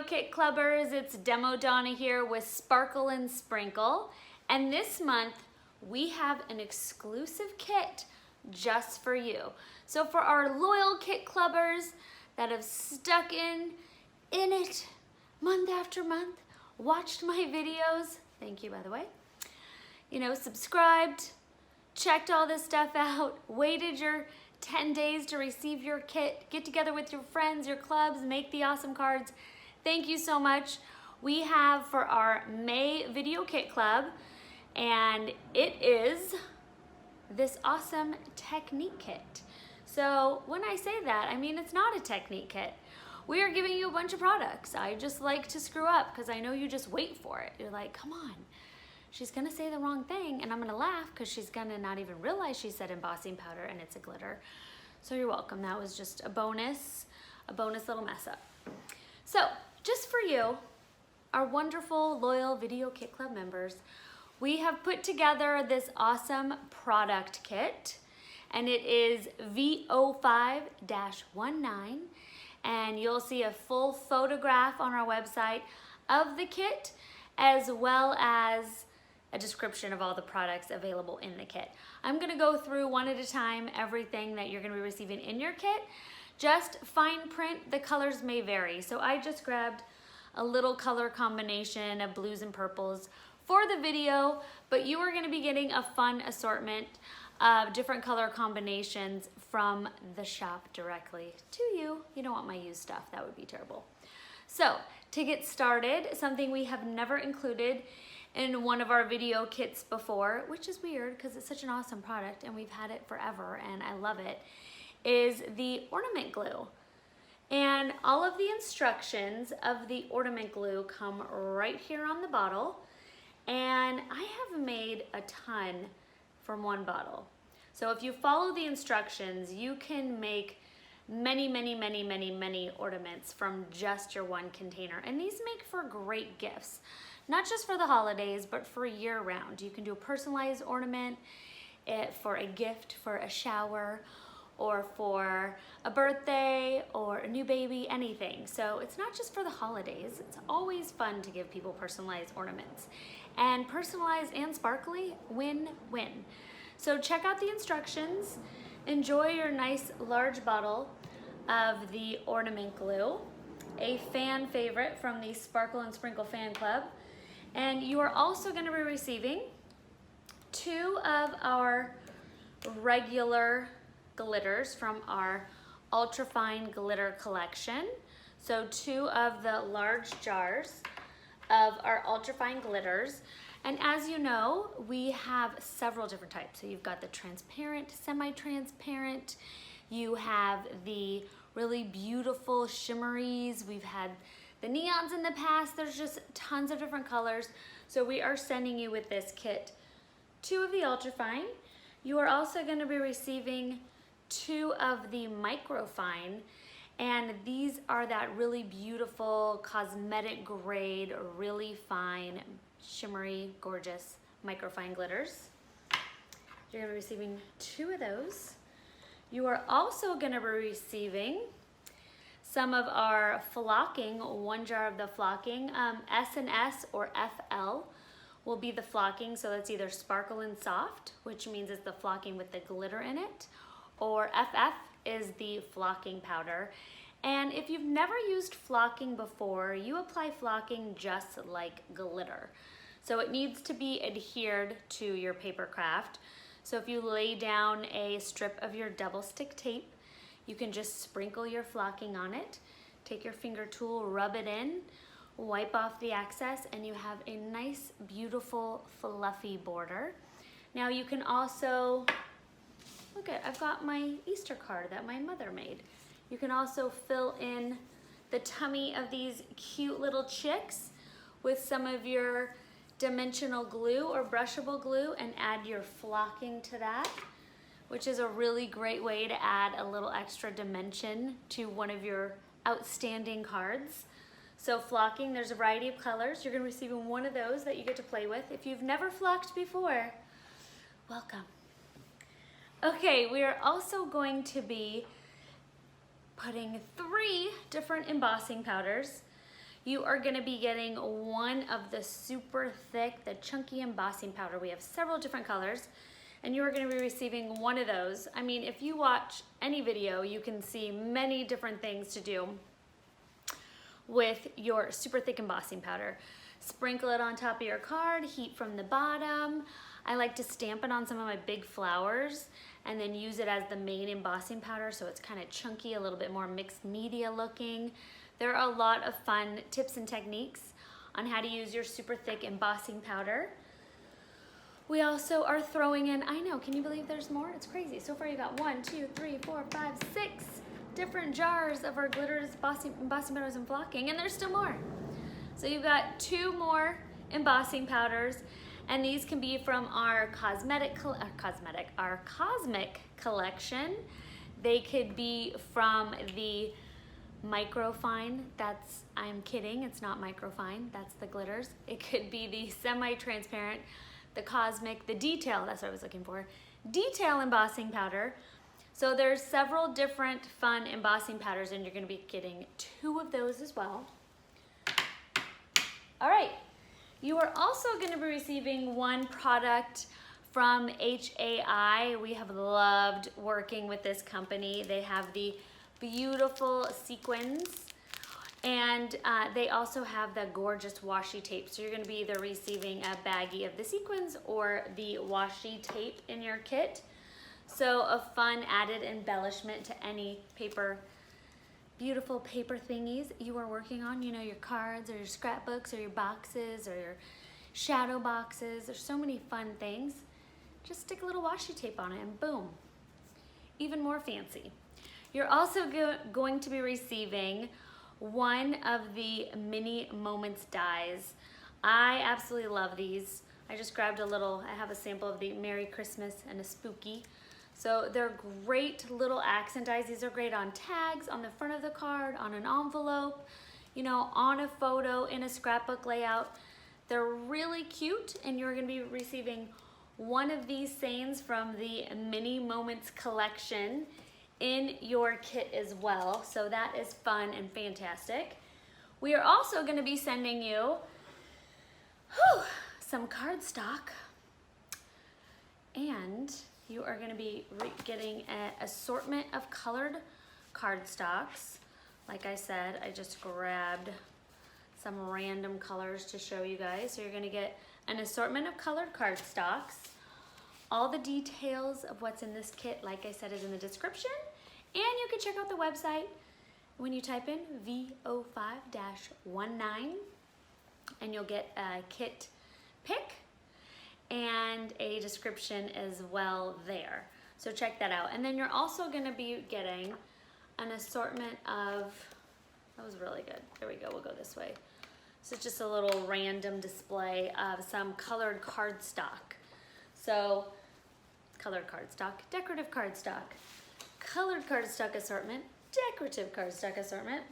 Kit Clubbers, it's Demo Donna here with Sparkle and Sprinkle, and this month we have an exclusive kit just for you. So for our loyal Kit Clubbers that have stuck in it month after month, watched my videos, thank you by the way, you know, subscribed, checked all this stuff out, waited your 10 days to receive your kit, get together with your friends, your clubs, make the awesome cards. Thank you so much. We have for our May Video Kit Club, and it is this awesome technique kit. So when I say that, I mean it's not a technique kit. We are giving you a bunch of products. I just like to screw up because I know you just wait for it. You're like, come on, she's gonna say the wrong thing and I'm gonna laugh because she's gonna not even realize she said embossing powder and it's a glitter. So you're welcome. That was just a bonus little mess up. So just for you, our wonderful loyal Video Kit Club members, we have put together this awesome product kit, and it is V05-19, and you'll see a full photograph on our website of the kit, as well as a description of all the products available in the kit. I'm gonna go through one at a time everything that you're gonna be receiving in your kit. Just fine print, the colors may vary. So I just grabbed a little color combination of blues and purples for the video, but you are gonna be getting a fun assortment of different color combinations from the shop directly to you. You don't want my used stuff, that would be terrible. So to get started, something we have never included in one of our video kits before, which is weird because it's such an awesome product and we've had it forever and I love it, is the ornament glue. And all of the instructions of the ornament glue come right here on the bottle. And I have made a ton from one bottle. So if you follow the instructions, you can make many ornaments from just your one container. And these make for great gifts, not just for the holidays, but for year round. You can do a personalized ornament for a gift, for a shower, or for a birthday or a new baby, anything. So it's not just for the holidays. It's always fun to give people personalized ornaments. And personalized and sparkly, win-win. So check out the instructions. Enjoy your nice large bottle of the ornament glue, a fan favorite from the Sparkle and Sprinkle fan club. And you are also gonna be receiving 2 of our regular glitters from our ultrafine glitter collection. So 2 of the large jars of our ultrafine glitters. And as you know, we have several different types. So you've got the transparent, semi-transparent, you have the really beautiful shimmeries, we've had the neons in the past, there's just tons of different colors. So we are sending you with this kit 2 of the ultrafine. You are also gonna be receiving 2 of the microfine, and these are that really beautiful cosmetic grade, really fine, shimmery, gorgeous microfine glitters. You're gonna be receiving 2 of those. You are also gonna be receiving some of our flocking, 1 jar of the flocking. S&S or FL will be the flocking, so that's either sparkle and soft, which means it's the flocking with the glitter in it, or FF is the flocking powder. And if you've never used flocking before, you apply flocking just like glitter. So it needs to be adhered to your paper craft. So if you lay down a strip of your double stick tape, you can just sprinkle your flocking on it, take your finger tool, rub it in, wipe off the excess, and you have a nice, beautiful, fluffy border. Now you can also, look at, I've got my Easter card that my mother made. You can also fill in the tummy of these cute little chicks with some of your dimensional glue or brushable glue and add your flocking to that, which is a really great way to add a little extra dimension to one of your outstanding cards. So flocking, there's a variety of colors. You're gonna be receiving 1 of those that you get to play with. If you've never flocked before, welcome. Okay, we are also going to be putting 3 different embossing powders. you are gonna be getting one of the super thick, the chunky embossing powder. We have several different colors, and you are gonna be receiving one of those. I mean, if you watch any video, you can see many different things to do with your super thick embossing powder. Sprinkle it on top of your card, heat from the bottom. I like to stamp it on some of my big flowers and then use it as the main embossing powder so it's kind of chunky, a little bit more mixed media looking. There are a lot of fun tips and techniques on how to use your super thick embossing powder. We also are throwing in, I know, can you believe there's more? It's crazy. So far you got 1, 2, 3, 4, 5, 6 different jars of our glitters, embossing powders and flocking, and there's still more. So you've got 2 more embossing powders, and these can be from our cosmic collection. They could be from the microfine, I'm kidding, it's not microfine, that's the glitters. It could be the semi-transparent, the cosmic, the detail, that's what I was looking for, detail embossing powder. So there's several different fun embossing powders, and you're gonna be getting 2 of those as well. All right, you are also gonna be receiving one product from HAI. We have loved working with this company. They have the beautiful sequins, and they also have the gorgeous washi tape. So you're gonna be either receiving a baggie of the sequins or the washi tape in your kit. So a fun added embellishment to any paper, beautiful paper thingies you are working on, you know, your cards or your scrapbooks or your boxes or your shadow boxes. There's so many fun things. Just stick a little washi tape on it and boom, even more fancy. You're also going to be receiving one of the Mini Moments dies. I absolutely love these. I just grabbed a little, I have a sample of the Merry Christmas and a Spooky. So they're great little accent dies. These are great on tags, on the front of the card, on an envelope, you know, on a photo, in a scrapbook layout. They're really cute, and you're gonna be receiving one of these sayings from the Mini Moments collection in your kit as well. So that is fun and fantastic. We are also gonna be sending you some cardstock, and you are gonna be getting an assortment of colored cardstocks. Like I said, I just grabbed some random colors to show you guys. So you're gonna get an assortment of colored cardstocks. All the details of what's in this kit, like I said, is in the description. And you can check out the website when you type in V05-19, and you'll get a kit pic and a description as well there. So check that out. And then you're also gonna be getting an assortment of, that was really good. There we go, we'll go this way. So it's just a little random display of some colored cardstock. So colored cardstock, decorative cardstock, colored cardstock assortment, decorative cardstock assortment.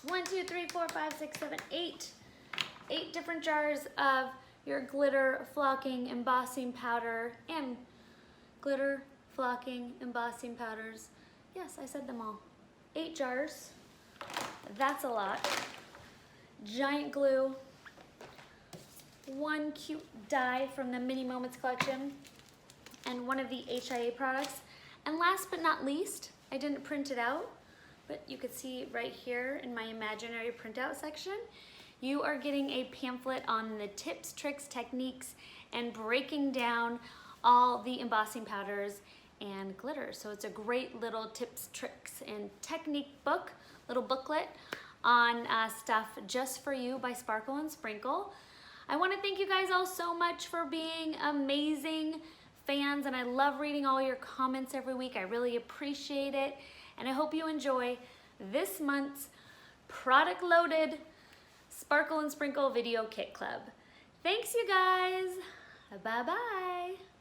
1, 2, 3, 4, 5, 6, 7, 8. 8 different jars of your glitter, flocking, embossing powder, and glitter, flocking, embossing powders. Yes, I said them all. 8 jars. That's a lot. Giant glue. 1 cute die from the Mini Moments collection, and one of the HIA products. And last but not least, I didn't print it out, but you could see right here in my imaginary printout section, you are getting a pamphlet on the tips, tricks, techniques, and breaking down all the embossing powders and glitters. So it's a great little tips, tricks, and technique book, little booklet on stuff just for you by Sparkle and Sprinkle. I want to thank you guys all so much for being amazing fans, and I love reading all your comments every week. I really appreciate it, and I hope you enjoy this month's product loaded Sparkle and Sprinkle Video Kit Club. Thanks, you guys. Bye-bye.